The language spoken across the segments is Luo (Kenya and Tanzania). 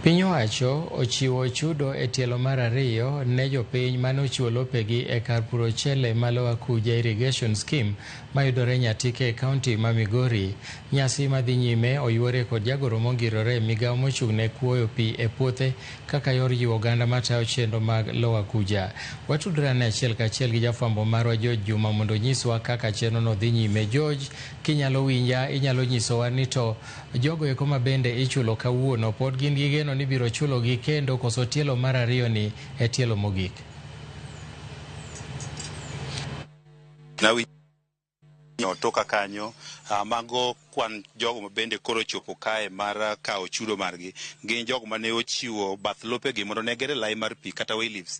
Piny owacho ochiwo chudo e tielo mar ariyo ne jopiny mane ochiwo lopegi e kar puro chele ma Lower Kuja Irrigation Scheme mayudore Nyatike e kaunti ma Migori. Nyasi madhi nyime oyuore kod jagoro mongirore migao mochung' ne kuoyo pi e puothe kaka yor jiwo oganda matayo chenro mag Lower Kuja. Watudore ane achiel kachiel gi jafwambo marwa George Juma mondo nyiswa kaka chenro no dhi nyime. George, kinyalo winja, inyalo nyisowa ni to jogo eko ma bende ichulo kawuono pod gin gi geno ni biro chulogi kendo koso tielo mar ariyo ni e tielo mogik? Toka kanyo mago kwan jogo mabende koro chopo kae mar kao chudo margi gin jogo mane ochiwo bath lopegi mondo ne gere lai mar pi kata waylifts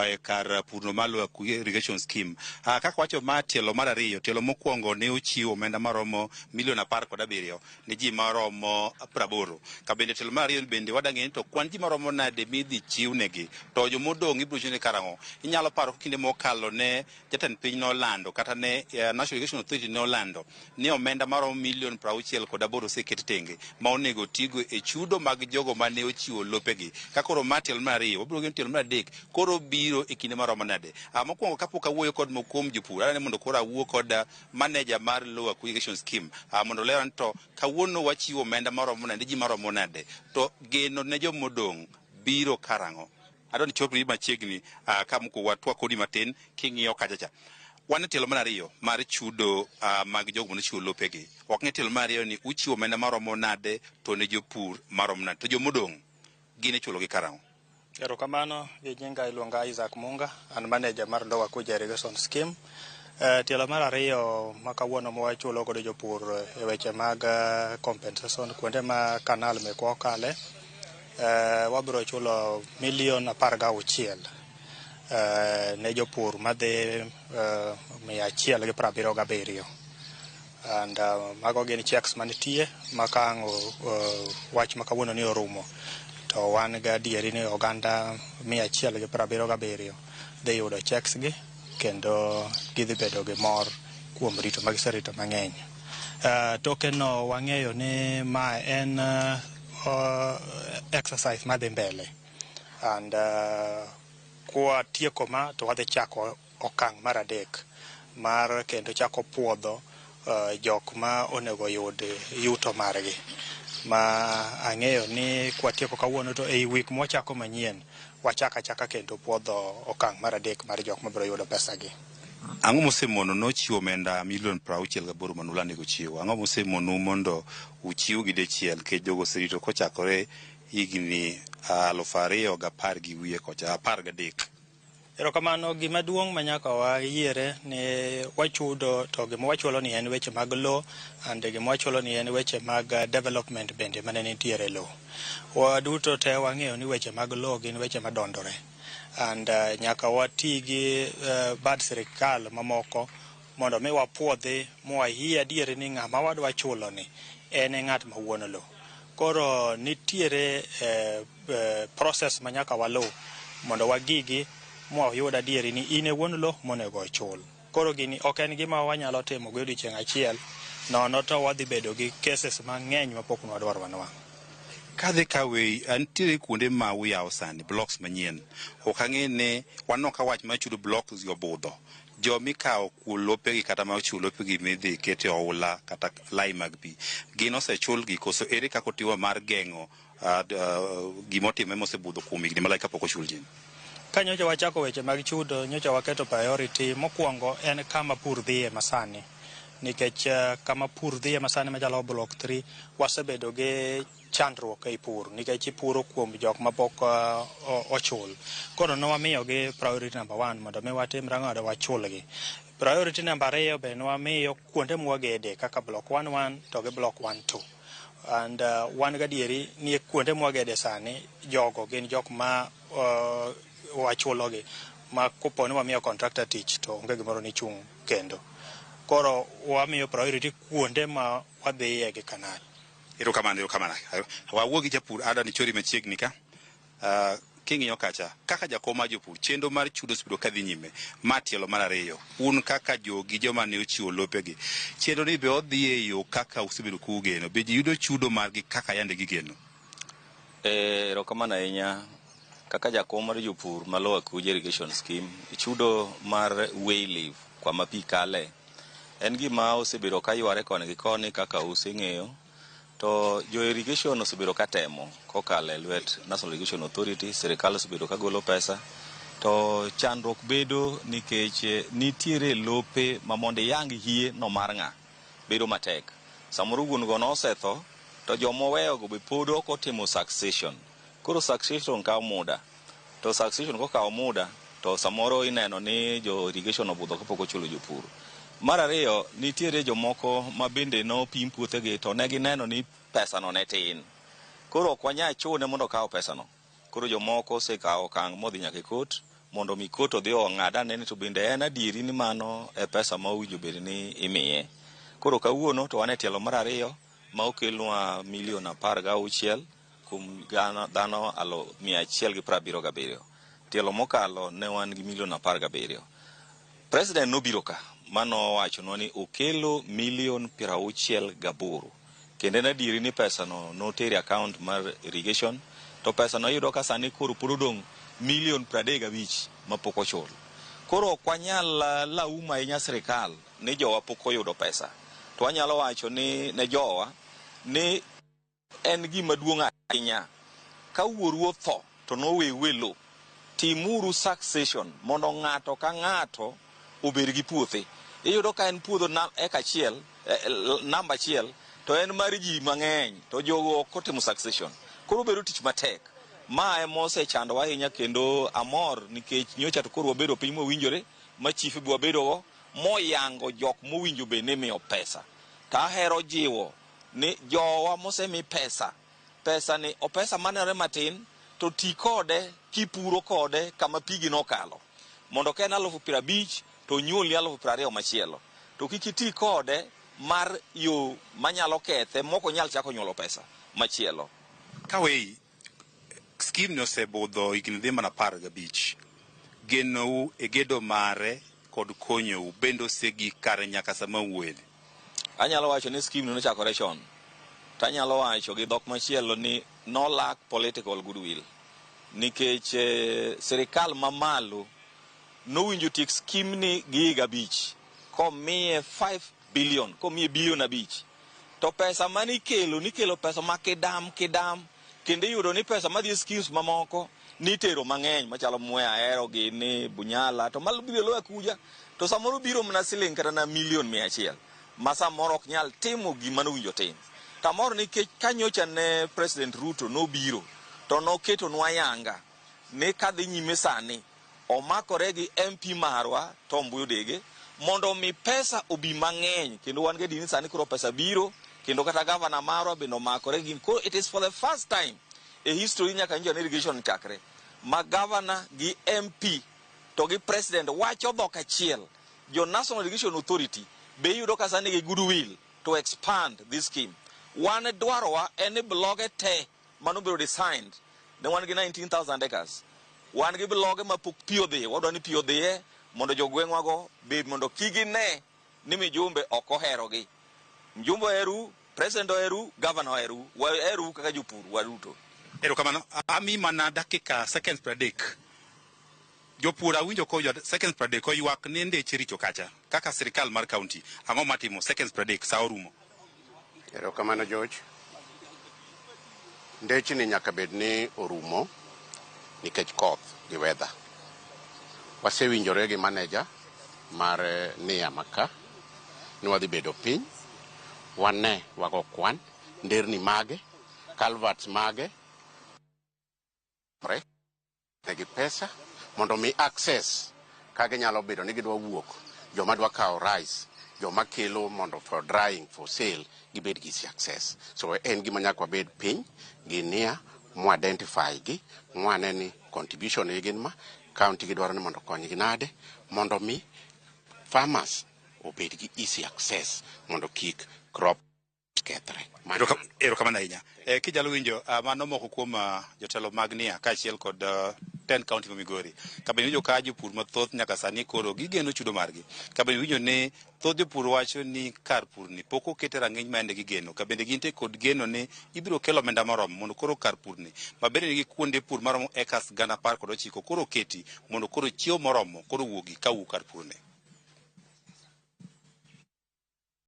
e kar purno mar Lower Kuja Irrigation Scheme. Kaka wacho ma tielo mar ariyo, tielo mokwongo ne ochiwo omenda maromo milion 17 ne ji maromo 80. Ka bende tielo mar ariyo bende wadang'e to kwan ji maromo nade midhi chiwnegi, to jomodong' ibiro chiwne karang'o. Inyalo paro kinde mokalo ne jatend piny nolando kata ne National Irrigation Authority nolando ni omenda maromo milion 68 oseket tenge ma onego tigo e chudo mag jogo mane ochiwo lopegi. Ka koro ma tielo mar ariyo, wabiro geno tielo mar adek koro biro e kinde maromo nade. Mokwongo kapok awuoyo kod mokom jopur, adwaro mondo koro awuo kod manager mar Lower Kuja Irrigation Scheme mondo leran to kawuono wachiwo omenda maromo nade, ji maromo nade, to geno ne jomodong' biro karang'o. Adwaro ni chopri machiegni ka moko watwa kodi matin king'iyo kachacha. Wan e tielo mar ariyo mar chudo mag jogo mane ochiwo lopegi. Wakng'e tielo mar ariyo ni uchiwo omenda maromo nade to ne jopur maromo nade, to jomodong' gin ichulogi karang'o. Erokamano, gi nyinga iluonga Isaac Munga, an manager mar Lower Kuja Irrigation Scheme. Tielo mar ariyo ma kawuono mwachulo godo jopur e weche mag compensation kuonde ma kanal mekwa okale, wabiro chulo milion 16 ne jopur madhi 177. And mago gin checks manitie makang'o wach makawuono ni orumo. To wan ga dieri ni oganda 177 dhi yudo checks gi kendo gidhi bedo gi mor kuom rito magiserito mang'eny. Token no wang'eyo ni ma en exercise madhi mbele, and kwa tieko ma to wadhi chako okang' mar adek mar kendo chako puodho jok ma onego yud yuto margi. Ma ang'eyo ni kwa tieko kawuono to ei week mwachako manyien wachaka chaka kendo puodho okang' mar adek mar jok mabiro yudo pesagi. Ang'o mosemono nochiwo omenda milion 68 manulande gochiwo? Ang'o mosemono mondo uchiw gi dichiel ke jogo serito kochakore higni 2010 gi wiye kocha 13? Erokamano, gima duong' manyaka wayiere ni wachudo to gima wachulo ni en weche mag law, and gima wachulo ni en weche mag development bende mane nitiere law. Waduto te wang'eyo ni weche mag law gin weche madondore, and nyaka wati gi bad sirikal mamoko mondo mi wapuodhi mwayie adieri ni ng'ama wadwa chulo ni en ng'at ma wuon law. Koro nitiere process manyaka waluw mondo wagigi mwayud adieri ni in e wuon law monego ochul. Koro gini ok en gima wanyalo timo gi odiochieng' achiel, nono to wadhi bedo gi cases mang'eny mapok nwadwaro wanwang'. Kadhi kawe, antiere kuonde ma uyawo sani, blocks manyien. Ok ang'e ne wano ka wach ma chudo blocks yobudho. Jo mikawo kuo lopegi kata ma ochiwo lopegi midhi kete oula kata lai mag pi. Gin osechulgi koso ere kako tiwa mar geng'o gimotime mosebudho kuom higni malai kapok ochul ji? Ka nyocha wachako weche mag chudo, nyocha waketo priority mokwongo en kama pur dhiye masani. Nikech kama pur dhiye masani machalo block 3 wasebedo gi chandruok ei pur nikech ipuro kuom jok mapok ochul. Koro nwamiyo gi priority number 1 mondo mi watim rang'o wachulgi. Priority number 2 be nwamiyo kuonde mwagede kaka block 11 to gi block 12. And wan gadieri ni kuonde mwagede sani jogo gin jok ma wachulogi ma kuponi wamiyo contractor tich to onge gimoro ni chung' kendo. Koro wamiyo priority kuonde ma wadhiye gi kanal. Erokamano. Wawuo gi japur Ada ni chori machiegni ka. King'iyo kacha, kaka jakoma jopur, chenro mar chudo osebedo kadhi nyime. Ma tielo mar ariyo, un kaka jogi joma ne ochiwo lopegi. Chenro ni be odhi e yo kaka usebedo kugeno, be ji yudo chudo margi kaka yande gigeno? Erokamano ahinya. Kaka jakom mar jopur malo Akuja irrigation scheme, chudo mar Wayleaf kwa mapi kale en gima osebedo ka yware koni gi koni kaka useng'eyo, to jo irrigation osebedo ka temo kokale lwet National Irrigation Authority, sirikal osebedo ka golo pesa, to chandruok bedo nikech nitiere lope ma mondo iyang hie no mar ng'a bedo matek. Samoro wuon go nosetho, to jomoweyo go be pod ok otimo succession. Koro succession kawo muda, to succession kokawo muda to samoro ineno ni jo irrigation obudho kapok ochulo jopur. Mar ariyo, nitiere jomoko ma bende nopim puothegi to ne gineno ni pesano ne tin. Koro ok wanyal chune mondo okaw pesano. Koro jomoko osekawo okang' modhi nyaka e kot mondo mi kot odhi ong'ad ane ni to bende en adieri ni mano e pesa ma owinjo bed ni imiye. Koro kawuono to wan e tielo mar ariyo ma okelnwa $16,000 kuom dhano 177. Tielo mokalo ne wan gi $17,000,000. President nobiro ka mano wachonwa ni okelo $68,000,000 kendo en adieri ni pesano noteri account mar irrigation, to pesano yudo ka sani koro pod odong' $35,000,000 mapok ochul. Koro ok wanyal lauma ahinya sirikal ni jowa pok oyudo pesa, to wanyalo wacho ni ne jowa ni en gima duong' ahinya ka wuoru otho to nowe welo, timuru succession mondo ng'ato ka ng'ato obed gi puothe. Iyudo ka en puodho eka achiel, namba achiel, to en mar ji mang'eny, to jogo ok otimo succession. Koro bedo tich matek. Ma ema osechandowa ahinya kendo amor nikech nyocha to koro wabedo piny mowinjore ma chief bi wabedogo moyango jok mowinjo be ni miyo pesa. To ahero jiwo ni jowa mosemi pesa ni o pesa manere matin, to ti kode kipuro kode kama pigi nokalo. Mondo ka en 50,000 to nyuolni 20,000 machielo. To kik iti kode mar yo manyalo kethe moko nyal chako nyuolo pesa machielo. Kawei, scheme no osebudho higni dhi mana 15. Genou e gedo mare kod konyou bende osegik kare nyaka sama wuoyeni. Anyalo wacho ni scheme no nochakore chon. To anyalo wacho gi dhok machielo ni no lack political goodwill. Nikech sirikal mamalo nowinjo tiek scheme ni gi higa 5 komiye 5 billion, komiye bilion 5. To pesa nikelo pesa ma kidam kendo iyudo ni pesa madhi schemes mamoko nitero mang'eny machalo Mwea Ahero gini Bunyala, to malo biro lo Akuja to samoro biro mana siling kata na $100,000 ma samoro ok nyal timo gima nowinjo tim. Kamoro nikech kanyocha ne President Ruto nobiro to noketo nwa yanga ni kadhi nyime sani omakore gi MP marwa Tom Buyodege mondo mi pesa obi mang'eny, kendo wan gedi ni sani koro pesa biro, kendo kata governor marwa bende omakore gi. It is for the first time e history nyaka njo irrigation chakre ma governor gi MP to gi president wacho dhok achiel. Jo National Irrigation Authority be yudo ka sani gi goodwill to expand this scheme. Wan dwarowa en bloge te manobiro designed ne wan gi 19,000 acres. Wan gi bloge ma pok pi odhiye, wadwa ni pi odhiye mondo jogweng'wa go bed mondo kigine ni mijumbe ok oherogi. Mjumbe oheru, president oheru, governor oheru, waheru kaka jopur waduto. Erokamano, ami mana dakika seconds 30. Jopur awinjo ko seconds 30 ko ywak ni ndeche richo kacha kaka sirikal mar county. Ang'o matimo seconds 30 sa orumo? Erokamano George. Ndeche ni nyaka bed ni orumo nikech koth gi weather. Wasewinjore gi manager mar Nia Maka ni wadhi bedo piny wane wago kwan nderni mage, culverts mage, negi pesa mondo mi access kage nyalo bedo ni gidwa wuok, joma dwa kawo rice, joma kelo mondo for drying for sale gibed gi access. So en gima nyaka wabed piny gi Nia mu identify gi, mwane ni contribution gin ma county gidwaro ni mondo konygi nade mondo mi farmers obed gi easy access mondo kik crop kethre. Erokamano ahinya. Kijalo winjo mano moko kuom jotelo mag Nia kaachiel kod 10 kaunti ma Migori. Kabende winjo ka jopur mathoth nyaka sani koro gigeno chudo margi. Kabende winjo ni thoth jopur wacho ni kar pur ni pok okete rang'iny ma gigeno. Kabende ginte kod geno ni ibiro kelo omenda moromo mondo koro kar pur ni mabende nigi kuonde pur maromo acres 19,000 koro oketi mondo koro chiemo moromo koro wuogi kawuok kar pur ni.